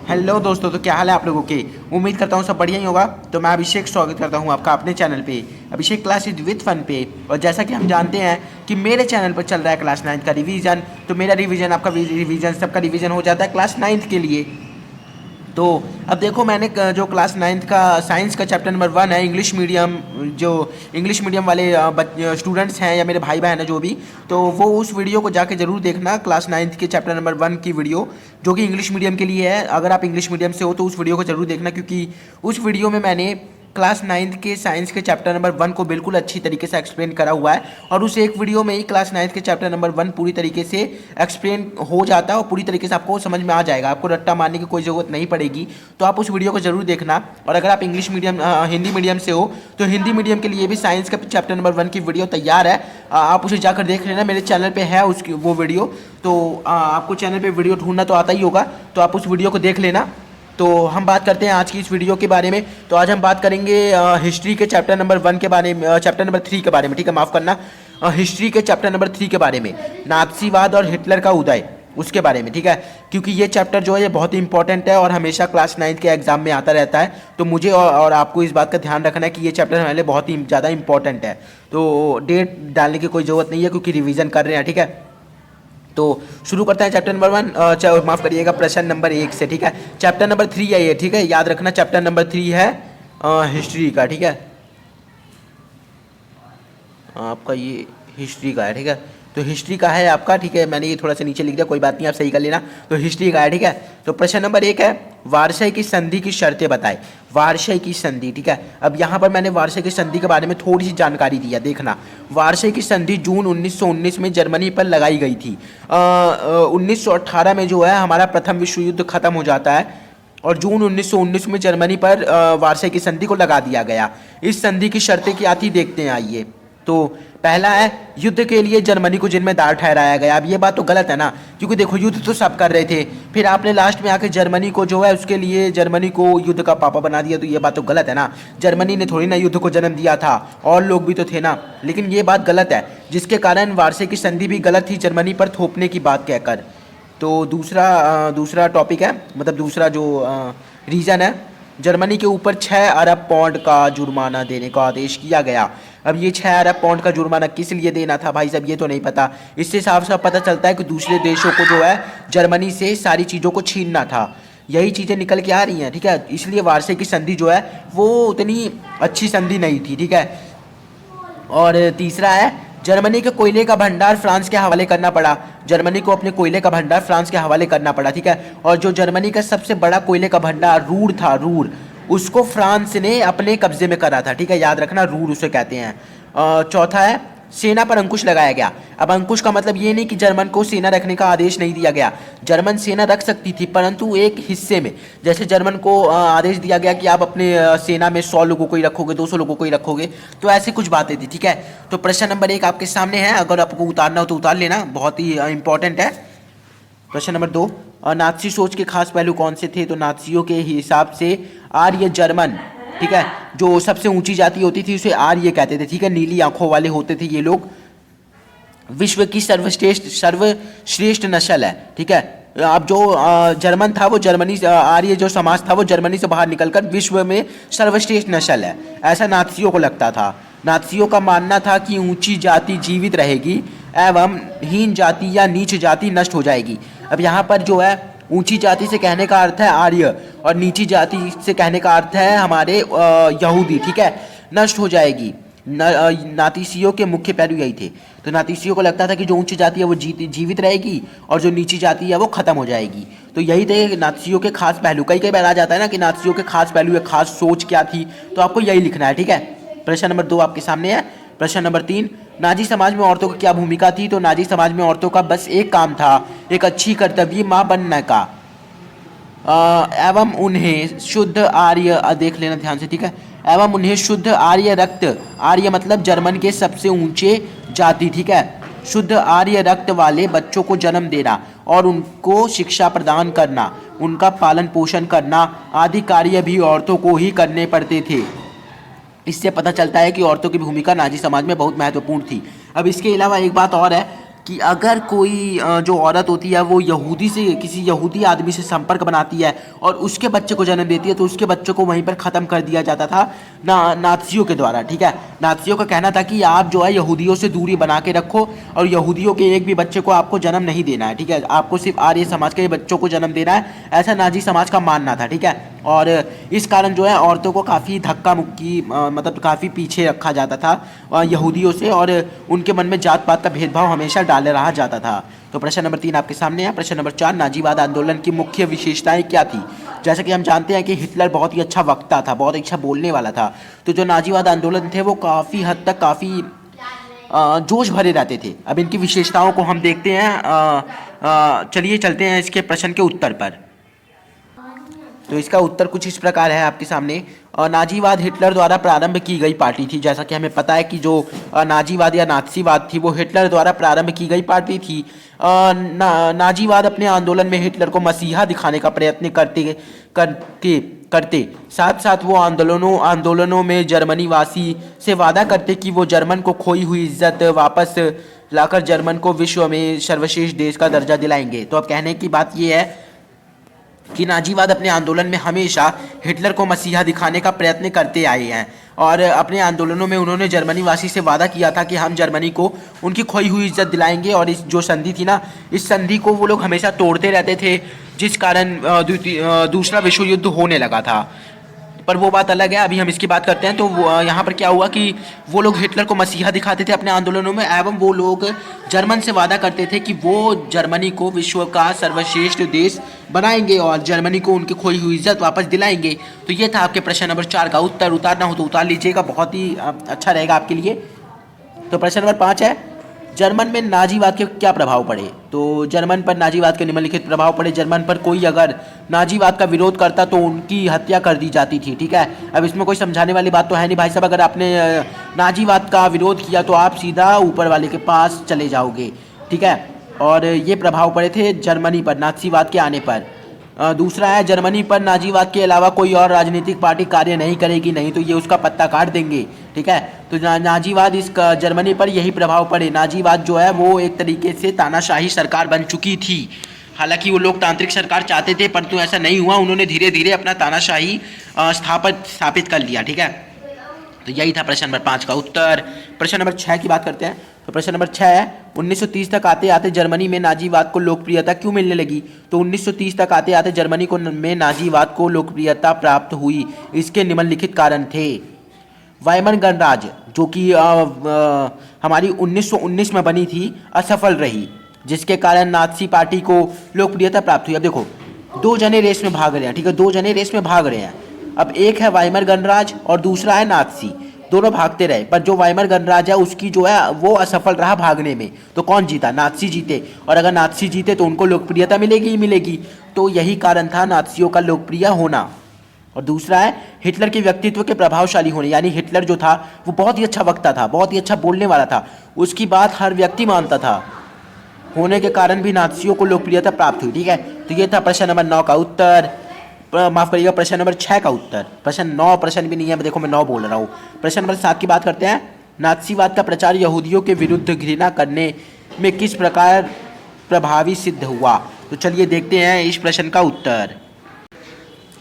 Hello दोस्तों, तो क्या हाल है आप लोगों के। उम्मीद करता हूँ सब बढ़िया ही होगा। तो मैं अभिषेक स्वागत करता हूँ आपका अपने चैनल पे, अभिषेक क्लासेज विद फन पे। और जैसा कि हम जानते हैं कि मेरे चैनल पर चल रहा है क्लास 9 का रिवीजन। तो मेरा रिवीजन, आपका रिवीजन, सबका रिवीजन हो जाता है क्लास 9 के लिए। तो अब देखो, मैंने जो क्लास 9 का साइंस का चैप्टर नंबर 1 है, इंग्लिश मीडियम, जो इंग्लिश मीडियम वाले स्टूडेंट्स हैं या मेरे भाई बहन हैं जो भी, तो वो उस वीडियो को जाके ज़रूर देखना, क्लास 9 के चैप्टर नंबर 1 की वीडियो, जो कि इंग्लिश मीडियम के लिए है। अगर आप इंग्लिश मीडियम से हो तो उस वीडियो को ज़रूर देखना, क्योंकि उस वीडियो में मैंने क्लास 9 के साइंस के चैप्टर नंबर 1 को बिल्कुल अच्छी तरीके से एक्सप्लेन करा हुआ है। और उस एक वीडियो में ही क्लास 9 के चैप्टर नंबर 1 पूरी तरीके से एक्सप्लेन हो जाता है और पूरी तरीके से आपको समझ में आ जाएगा। आपको रट्टा मारने की कोई ज़रूरत नहीं पड़ेगी। तो आप उस वीडियो को ज़रूर देखना। और अगर आप इंग्लिश मीडियम हिंदी मीडियम से हो तो हिंदी मीडियम के लिए भी साइंस का चैप्टर नंबर 1 की वीडियो तैयार है। आप उसे जाकर देख लेना, मेरे चैनल पर है उसकी वो वीडियो। तो आपको चैनल पर वीडियो ढूंढना तो आता ही होगा, तो आप उस वीडियो को देख लेना। तो हम बात करते हैं आज की इस वीडियो के बारे में। तो आज हम बात करेंगे हिस्ट्री के चैप्टर नंबर 1 के बारे में, चैप्टर नंबर 3 के बारे में, ठीक है, माफ़ करना, हिस्ट्री के चैप्टर नंबर 3 के बारे में, नाज़ीवाद और हिटलर का उदय, उसके बारे में, ठीक है। क्योंकि ये चैप्टर जो है ये बहुत ही इंपॉर्टेंट है और हमेशा क्लास 9 के एग्जाम में आता रहता है। तो मुझे और आपको इस बात का ध्यान रखना है कि ये चैप्टर हमारे लिए बहुत ही ज़्यादा इंपॉर्टेंट है। तो डेट डालने की कोई ज़रूरत नहीं है, क्योंकि रिविज़न कर रहे हैं, ठीक है। तो शुरू करते हैं चैप्टर नंबर 1, माफ़ करिएगा, प्रश्न नंबर 1 से, ठीक है। चैप्टर नंबर 3 है ये, ठीक है, याद रखना, चैप्टर नंबर 3 है हिस्ट्री का, ठीक है, आपका ये हिस्ट्री का है, ठीक है। तो हिस्ट्री का है आपका, ठीक है, मैंने ये थोड़ा सा नीचे लिख दिया, कोई बात नहीं, आप सही कर लेना। तो हिस्ट्री का है, ठीक है। तो प्रश्न नंबर 1 है, वार्षाई की संधि की शर्तें बताएं। वार्षाई की संधि, ठीक है। अब यहाँ पर मैंने वार्षाई की संधि के बारे में थोड़ी सी जानकारी दी है, देखना। वार्षाई की संधि जून 1919 में जर्मनी पर लगाई गई थी। 1918 में जो है हमारा प्रथम विश्व युद्ध खत्म हो जाता है और जून 1919 में जर्मनी पर वार्षाई की संधि को लगा दिया गया। इस संधि की शर्तें क्या थी, देखते हैं, आइए। तो पहला है, युद्ध के लिए जर्मनी को जिम्मेदार ठहराया गया। अब ये बात तो गलत है ना, क्योंकि देखो युद्ध तो सब कर रहे थे, फिर आपने लास्ट में आके जर्मनी को जो है उसके लिए जर्मनी को युद्ध का पापा बना दिया। तो ये बात तो गलत है ना, जर्मनी ने थोड़ी ना युद्ध को जन्म दिया था, और लोग भी तो थे ना। लेकिन ये बात गलत है, जिसके कारण वार्षाई की संधि भी गलत थी जर्मनी पर थोपने की बात कहकर। तो दूसरा टॉपिक है, मतलब दूसरा जो रीज़न है, जर्मनी के ऊपर 6 अरब पाउंड का जुर्माना देने का आदेश किया गया। अब ये 6 अरब पाउंड का जुर्माना किस लिए देना था भाई साहब, ये तो नहीं पता। इससे साफ साफ पता चलता है कि दूसरे देशों को जो है जर्मनी से सारी चीज़ों को छीनना था। यही चीज़ें निकल के आ रही हैं, ठीक है। इसलिए वार्षाई की संधि जो है वो उतनी अच्छी संधि नहीं थी, ठीक है। और तीसरा है, जर्मनी के कोयले का भंडार फ्रांस के हवाले करना पड़ा। जर्मनी को अपने कोयले का भंडार फ्रांस के हवाले करना पड़ा, ठीक है। और जो जर्मनी का सबसे बड़ा कोयले का भंडार रूर था, रूर, उसको फ्रांस ने अपने कब्जे में करा था, ठीक है, याद रखना, रूर उसे कहते हैं। चौथा है, सेना पर अंकुश लगाया गया। अब अंकुश का मतलब ये नहीं कि जर्मन को सेना रखने का आदेश नहीं दिया गया, जर्मन सेना रख सकती थी, परंतु एक हिस्से में। जैसे जर्मन को आदेश दिया गया कि आप अपने सेना में 100 लोगों को ही रखोगे, 200 लोगों को ही रखोगे, तो ऐसी कुछ बातें थी, ठीक है। तो प्रश्न नंबर 1 आपके सामने है, अगर आपको उतारना हो तो उतार लेना, बहुत ही इंपॉर्टेंट है। प्रश्न नंबर 2, नाज़ी सोच के खास पहलू कौन से थे। तो नाज़ियों के हिसाब से आर्य जर्मन, ठीक है, जो सबसे ऊंची जाति होती थी उसे आर्य कहते थे, ठीक है, नीली आंखों वाले होते थे ये लोग। विश्व की सर्वश्रेष्ठ नस्ल है, ठीक है। अब जो जर्मन था वो जर्मनी, आर्य जो समाज था वो जर्मनी से बाहर निकलकर विश्व में सर्वश्रेष्ठ नस्ल है, ऐसा नाज़ियों को लगता था। नाज़ियों का मानना था कि ऊंची जाति जीवित रहेगी एवं हीन जाति या नीच जाति नष्ट हो जाएगी। अब यहाँ पर जो है ऊंची जाति से कहने का अर्थ है आर्य, और नीची जाति से कहने का अर्थ है हमारे यहूदी, ठीक है, नष्ट हो जाएगी। नाज़ियों के मुख्य पहलू यही थे। तो नाज़ियों को लगता था कि जो ऊंची जाति है वो जीवित रहेगी और जो नीची जाति है वो खत्म हो जाएगी। तो यही थे नाज़ियों के खास पहलू। कई बार आ जाता है ना कि नाज़ियों के खास पहलू है, खास सोच क्या थी, तो आपको यही लिखना है, ठीक है। प्रश्न नंबर 2 आपके सामने है। प्रश्न नंबर 3, नाज़ी समाज में औरतों की क्या भूमिका थी। तो नाज़ी समाज में औरतों का बस एक काम था, एक अच्छी कर्तव्य माँ बनने का, एवं उन्हें शुद्ध आर्य, देख लेना ध्यान से, ठीक है, एवं उन्हें शुद्ध आर्य रक्त, आर्य मतलब जर्मन के सबसे ऊंचे जाति, ठीक है, शुद्ध आर्य रक्त वाले बच्चों को जन्म देना और उनको शिक्षा प्रदान करना, उनका पालन पोषण करना आदि कार्य भी औरतों को ही करने पड़ते थे। इससे पता चलता है कि औरतों की भूमिका नाज़ी समाज में बहुत महत्वपूर्ण थी। अब इसके अलावा एक बात और है कि अगर कोई जो औरत होती है वो यहूदी से किसी यहूदी आदमी से संपर्क बनाती है और उसके बच्चे को जन्म देती है तो उसके बच्चे को वहीं पर ख़त्म कर दिया जाता था नाज़ियों के द्वारा। ठीक है, नाज़ियों का कहना था कि आप जो है यहूदियों से दूरी बना के रखो और यहूदियों के एक भी बच्चे को आपको जन्म नहीं देना है। ठीक है, आपको सिर्फ आर्य समाज के बच्चों को जन्म देना है, ऐसा नाज़ी समाज का मानना था। ठीक है, और इस कारण जो है औरतों को काफ़ी धक्का मुक्की मतलब काफ़ी पीछे रखा जाता था यहूदियों से, और उनके मन में जात पात का भेदभाव हमेशा डाले रहा जाता था। तो प्रश्न नंबर 3 आपके सामने है। प्रश्न नंबर 4, नाजीवाद आंदोलन की मुख्य विशेषताएं क्या थी? जैसा कि हम जानते हैं कि हिटलर बहुत ही अच्छा वक्ता था, बहुत अच्छा बोलने वाला था। तो जो नाजीवाद आंदोलन थे वो काफ़ी हद तक काफ़ी जोश भरे रहते थे। अब इनकी विशेषताओं को हम देखते हैं। चलिए चलते हैं इसके प्रश्न के उत्तर पर। तो इसका उत्तर कुछ इस प्रकार है आपके सामने। नाजीवाद हिटलर द्वारा प्रारंभ की गई पार्टी थी। जैसा कि हमें पता है कि जो नाजीवाद या नात्सीवाद थी वो हिटलर द्वारा प्रारंभ की गई पार्टी थी। नाजीवाद अपने आंदोलन में हिटलर को मसीहा दिखाने का प्रयत्न करते साथ साथ वो आंदोलनों में जर्मनी वासी से वादा करते कि वो जर्मन को खोई हुई इज्जत वापस लाकर जर्मन को विश्व में सर्वश्रेष्ठ देश का दर्जा दिलाएंगे। तो अब कहने की बात ये है कि नाजीवाद अपने आंदोलन में हमेशा हिटलर को मसीहा दिखाने का प्रयत्न करते आए हैं, और अपने आंदोलनों में उन्होंने जर्मनी वासी से वादा किया था कि हम जर्मनी को उनकी खोई हुई इज्जत दिलाएंगे। और इस जो संधि थी ना, इस संधि को वो लोग हमेशा तोड़ते रहते थे, जिस कारण दूसरा विश्व युद्ध होने लगा था। पर वो बात अलग है, अभी हम इसकी बात करते हैं। तो यहाँ पर क्या हुआ कि वो लोग हिटलर को मसीहा दिखाते थे अपने आंदोलनों में, एवं वो लोग जर्मन से वादा करते थे कि वो जर्मनी को विश्व का सर्वश्रेष्ठ देश बनाएंगे और जर्मनी को उनकी खोई हुई इज्जत वापस दिलाएंगे। तो ये था आपके प्रश्न नंबर 4 का उत्तर। उतारना हो तो उतार लीजिएगा, बहुत ही अच्छा रहेगा आपके लिए। तो प्रश्न नंबर 5 है, जर्मन में नाजीवाद के क्या प्रभाव पड़े? तो जर्मन पर नाजीवाद के निम्नलिखित प्रभाव पड़े। जर्मन पर कोई अगर नाजीवाद का विरोध करता तो उनकी हत्या कर दी जाती थी। ठीक है, अब इसमें कोई समझाने वाली बात तो है नहीं भाई साहब। अगर आपने नाजीवाद का विरोध किया तो आप सीधा ऊपर वाले के पास चले जाओगे। ठीक है, और ये प्रभाव पड़े थे जर्मनी पर नाजीवाद के आने पर। दूसरा है, जर्मनी पर नाजीवाद के अलावा कोई और राजनीतिक पार्टी कार्य नहीं करेगी, नहीं तो ये उसका पत्ता काट देंगे। ठीक है, तो नाजीवाद इस जर्मनी पर यही प्रभाव पड़े। नाजीवाद जो है वो एक तरीके से तानाशाही सरकार बन चुकी थी। हालांकि वो लोग तांत्रिक सरकार चाहते थे, परंतु ऐसा नहीं हुआ। उन्होंने धीरे धीरे अपना तानाशाही स्थापित कर लिया। ठीक है, तो यही था प्रश्न नंबर 5 का उत्तर। प्रश्न नंबर 6 की बात करते हैं। तो प्रश्न नंबर 6 है, 1930 तक आते आते जर्मनी में नाजीवाद को लोकप्रियता क्यों मिलने लगी? तो 1930 तक आते आते जर्मनी में नाजीवाद को लोकप्रियता प्राप्त हुई, इसके निम्नलिखित कारण थे। वाइमर गणराज्य जो कि हमारी 1919 में बनी थी, असफल रही, जिसके कारण नाजी पार्टी को लोकप्रियता प्राप्त हुई। अब देखो, दो जने रेस में भाग रहे हैं। ठीक है, दो जने रेस में भाग रहे हैं। अब एक है वाइमर गणराज्य और दूसरा है नाजी। दोनों भागते रहे, पर जो वाइमर गणराज्य है उसकी जो है वो असफल रहा भागने में। तो कौन जीता? नाजी जीते। और अगर नाजी जीते तो उनको लोकप्रियता मिलेगी ही मिलेगी। तो यही कारण था नाजियों का लोकप्रिय होना। और दूसरा है हिटलर के व्यक्तित्व के प्रभावशाली होने, यानी हिटलर जो था वो बहुत ही अच्छा वक्ता था, बहुत ही अच्छा बोलने वाला था, उसकी बात हर व्यक्ति मानता था, होने के कारण भी नाजियों को लोकप्रियता प्राप्त हुई। ठीक है, तो ये था प्रश्न नंबर 9 का उत्तर। माफ करिएगा, प्रश्न नंबर 6 का उत्तर। प्रश्न 9 प्रश्न भी नहीं है, देखो मैं 9 बोल रहा हूँ। प्रश्न नंबर 7 की बात करते हैं। नाजीवाद का प्रचार यहूदियों के विरुद्ध घृणा करने में किस प्रकार प्रभावी सिद्ध हुआ? तो चलिए देखते हैं इस प्रश्न का उत्तर।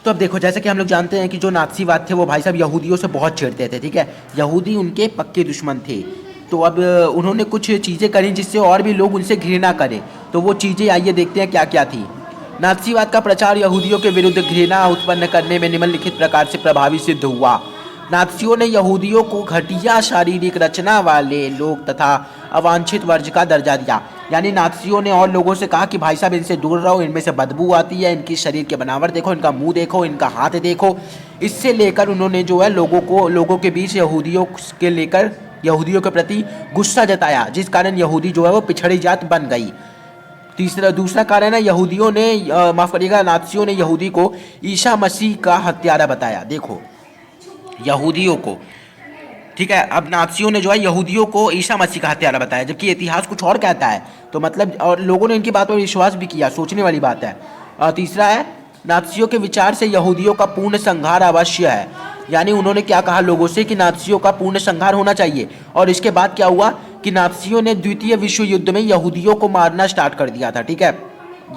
तो अब देखो, जैसे कि हम लोग जानते हैं कि जो नाजीवाद थे वो भाई साहब यहूदियों से बहुत चिढ़ते थे। ठीक है, यहूदी उनके पक्के दुश्मन थे। तो अब उन्होंने कुछ चीज़ें करी जिससे और भी लोग उनसे घृणा करें। तो वो चीज़ें आइए देखते हैं क्या क्या थी। नाजीवाद का प्रचार यहूदियों के विरुद्ध घृणा उत्पन्न करने में निम्नलिखित प्रकार से प्रभावी सिद्ध हुआ। नाजियों ने यहूदियों को घटिया शारीरिक रचना वाले लोग तथा अवांछित वर्ग का दर्जा दिया। यानी नाजियों ने और लोगों से कहा कि भाई साहब इनसे दूर रहो, इनमें से बदबू आती है, इनकी शरीर के बनावट देखो, इनका मुंह देखो, इनका हाथ देखो। इससे लेकर उन्होंने जो है लोगों के बीच यहूदियों के प्रति गुस्सा जताया, जिस कारण यहूदी जो है वो पिछड़ी जात बन गई। दूसरा कारण है, यहूदियों ने माफ करिएगा नाजियों ने यहूदी को ईसा मसीह का हत्यारा बताया। देखो, यहूदियों को, ठीक है, अब नाजियों ने जो है यहूदियों को ईसा मसीह का हत्यारा बताया, जबकि इतिहास कुछ और कहता है। तो मतलब, और लोगों ने इनकी बात पर विश्वास भी किया, सोचने वाली बात है। तीसरा है, नाजियों के विचार से यहूदियों का पूर्ण संहार अवश्य है। यानी उन्होंने क्या कहा लोगों से कि नाजियों का पूर्ण संहार होना चाहिए। और इसके बाद क्या हुआ कि नाज़ियों ने द्वितीय विश्व युद्ध में यहूदियों को मारना स्टार्ट कर दिया था, ठीक है,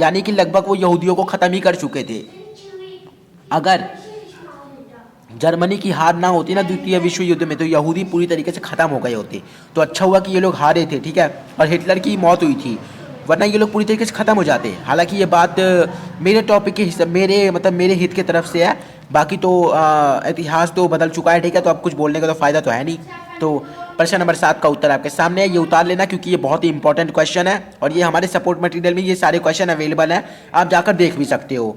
यानी कि लगभग वो यहूदियों को ख़त्म ही कर चुके थे। अगर जर्मनी की हार ना होती ना द्वितीय विश्व युद्ध में, तो यहूदी पूरी तरीके से ख़त्म हो गए होते। तो अच्छा हुआ कि ये लोग हारे थे, ठीक है, और हिटलर की मौत हुई थी, वरना ये लोग पूरी तरीके से ख़त्म हो जाते। हालांकि ये बात मेरे टॉपिक के हिसाब, मेरे हित की तरफ से है, बाकी तो इतिहास तो बदल चुका है, ठीक है, तो अब कुछ बोलने का तो फ़ायदा तो है नहीं। तो प्रश्न नंबर 7 का उत्तर आपके सामने है, ये उतार लेना क्योंकि ये बहुत ही इंपॉर्टेंट क्वेश्चन है और ये हमारे सपोर्ट मटेरियल में ये सारे क्वेश्चन अवेलेबल हैं, आप जाकर देख भी सकते हो।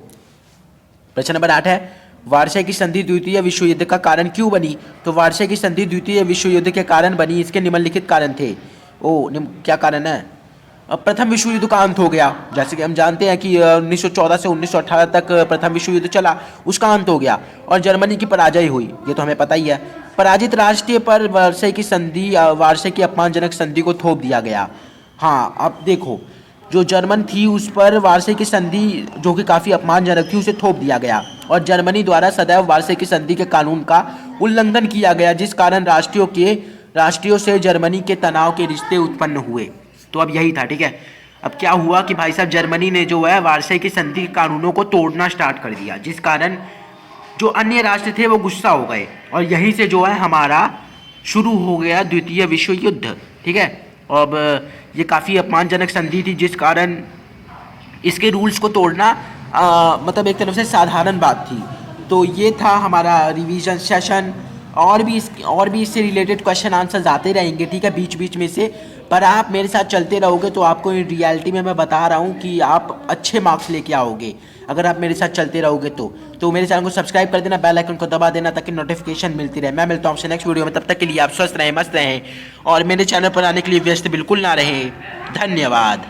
प्रश्न नंबर 8 है, वार्षा की संधि द्वितीय विश्व युद्ध का कारण क्यों बनी? तो वार्षा की संधि द्वितीय विश्व युद्ध के कारण बनी, इसके निम्नलिखित कारण थे। क्या कारण है? अब प्रथम विश्व युद्ध का अंत हो गया, जैसे कि हम जानते हैं कि 1914 से 1918 तक प्रथम विश्व युद्ध चला, उसका अंत हो गया और जर्मनी की पराजय हुई, ये तो हमें पता ही है। पराजित राष्ट्र पर वार्षा की संधि, वार्षा की अपमानजनक संधि को थोप दिया गया। हाँ, अब देखो, जो जर्मन थी उस पर वार्षा की संधि जो कि काफ़ी अपमानजनक थी, उसे थोप दिया गया और जर्मनी द्वारा सदैव वार्षा की संधि के कानून का उल्लंघन किया गया, जिस कारण राष्ट्रीयों से जर्मनी के तनाव के रिश्ते उत्पन्न हुए। तो अब यही था, ठीक है। अब क्या हुआ कि भाई साहब जर्मनी ने जो है वार्षा की संधि के कानूनों को तोड़ना स्टार्ट कर दिया, जिस कारण जो अन्य राष्ट्र थे वो गुस्सा हो गए और यहीं से जो है हमारा शुरू हो गया द्वितीय विश्व युद्ध, ठीक है। अब ये काफ़ी अपमानजनक संधि थी, जिस कारण इसके रूल्स को तोड़ना मतलब एक तरफ से साधारण बात थी। तो ये था हमारा रिवीजन सेशन, और भी इससे रिलेटेड क्वेश्चन आंसर्स आते रहेंगे, ठीक है, बीच बीच में से। पर आप मेरे साथ चलते रहोगे तो आपको इन रियलिटी में मैं बता रहा हूँ कि आप अच्छे मार्क्स लेके आओगे अगर आप मेरे साथ चलते रहोगे। तो मेरे चैनल को सब्सक्राइब कर देना, बेल आइकन को दबा देना ताकि नोटिफिकेशन मिलती रहे। मैं मिलता हूँ आपसे नेक्स्ट वीडियो में, तब तक के लिए आप स्वस्थ रहें, मस्त रहें और मेरे चैनल पर आने के लिए व्यस्त बिल्कुल ना रहें। धन्यवाद।